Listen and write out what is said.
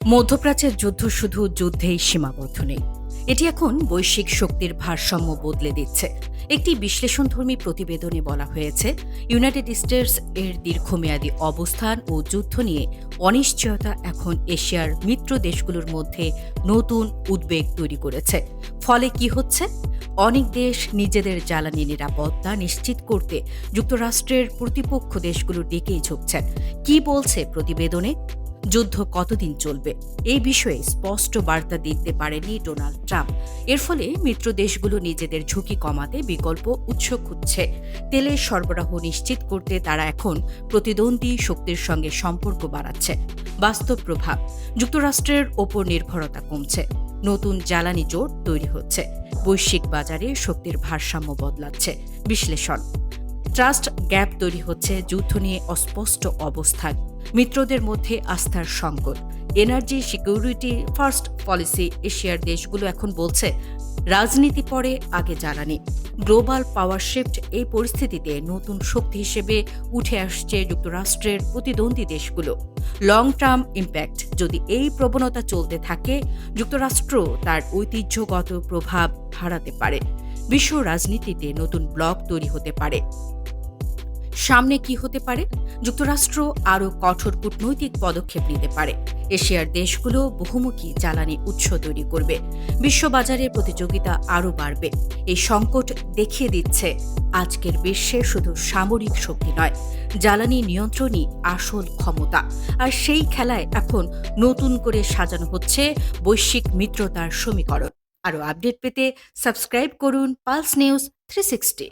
মধ্যপ্রাচ্যের যুদ্ধ শুধু যুদ্ধেই সীমাবদ্ধ নেই, এটি এখন বৈশ্বিক শক্তির ভারসাম্য বদলে দিচ্ছে। একটি বিশ্লেষণধর্মী প্রতিবেদনে বলা হয়েছে, ইউনাইটেড স্টেটস এর দীর্ঘমেয়াদী অবস্থান ও যুদ্ধ নিয়ে অনিশ্চয়তা এখন এশিয়ার মিত্র দেশগুলোর মধ্যে নতুন উদ্বেগ তৈরি করেছে। ফলে কি হচ্ছে? অনেক দেশ নিজেদের জ্বালানি নিরাপত্তা নিশ্চিত করতে যুক্তরাষ্ট্রের প্রতিপক্ষ দেশগুলো ডেকেই ঝুঁকছেন। কি বলছে প্রতিবেদনে? যুদ্ধ কতদিন চলবে এই বিষয়ে স্পষ্ট বার্তা দিতে পারেনি ডোনাল্ড ট্রাম্প। এর ফলে মিত্র দেশগুলো নিজেদের ঝুঁকি কমাতে বিকল্প উৎস খুঁজছে। তেলের সরবরাহ নিশ্চিত করতে তারা এখন প্রতিদ্বন্দ্বী শক্তির সঙ্গে সম্পর্ক বাড়াচ্ছে। বাস্তব প্রভাব: যুক্তরাষ্ট্রের ওপর নির্ভরতা কমছে, নতুন জ্বালানি জোট তৈরি হচ্ছে, বৈশ্বিক বাজারে শক্তির ভারসাম্য বদলাচ্ছে। বিশ্লেষণ: ট্রাস্ট গ্যাপ তৈরি হচ্ছে, যুদ্ধ নিয়ে অস্পষ্ট অবস্থান, মিত্রদের মধ্যে আস্থার সংকট, এনার্জি সিকিউরিটি ফার্স্ট পলিসি। এশিয়ার দেশগুলো এখন বলছে রাজনীতি পরে, আগে জ্বালানি। গ্লোবাল পাওয়ার শিফট: এই পরিস্থিতিতে নতুন শক্তি হিসেবে উঠে আসছে যুক্তরাষ্ট্রের প্রতিদ্বন্দ্বী দেশগুলো। লং টার্ম ইম্প্যাক্ট: যদি এই প্রবণতা চলতে থাকে, যুক্তরাষ্ট্র তার ঐতিহ্যগত প্রভাব হারাতে পারে। বিশ্ব রাজনীতিতে নতুন ব্লক তৈরি হতে পারে। সামনে কি হতে পারে? যুক্তরাষ্ট্র আরও কঠোর কূটনৈতিক পদক্ষেপ নিতে পারে। এশিয়ার দেশগুলো বহুমুখী জ্বালানি উৎস তৈরি করবে। বিশ্ববাজারে প্রতিযোগিতা আরও বাড়বে। এই সংকট দেখিয়ে দিচ্ছে আজকের বিশ্বে শুধু সামরিক শক্তি নয়, জ্বালানি নিয়ন্ত্রণই আসল ক্ষমতা। আর সেই খেলায় এখন নতুন করে সাজানো হচ্ছে বৈশ্বিক মিত্রতার সমীকরণ। আরও আপডেট পেতে সাবস্ক্রাইব করুন পালস নিউজ 360।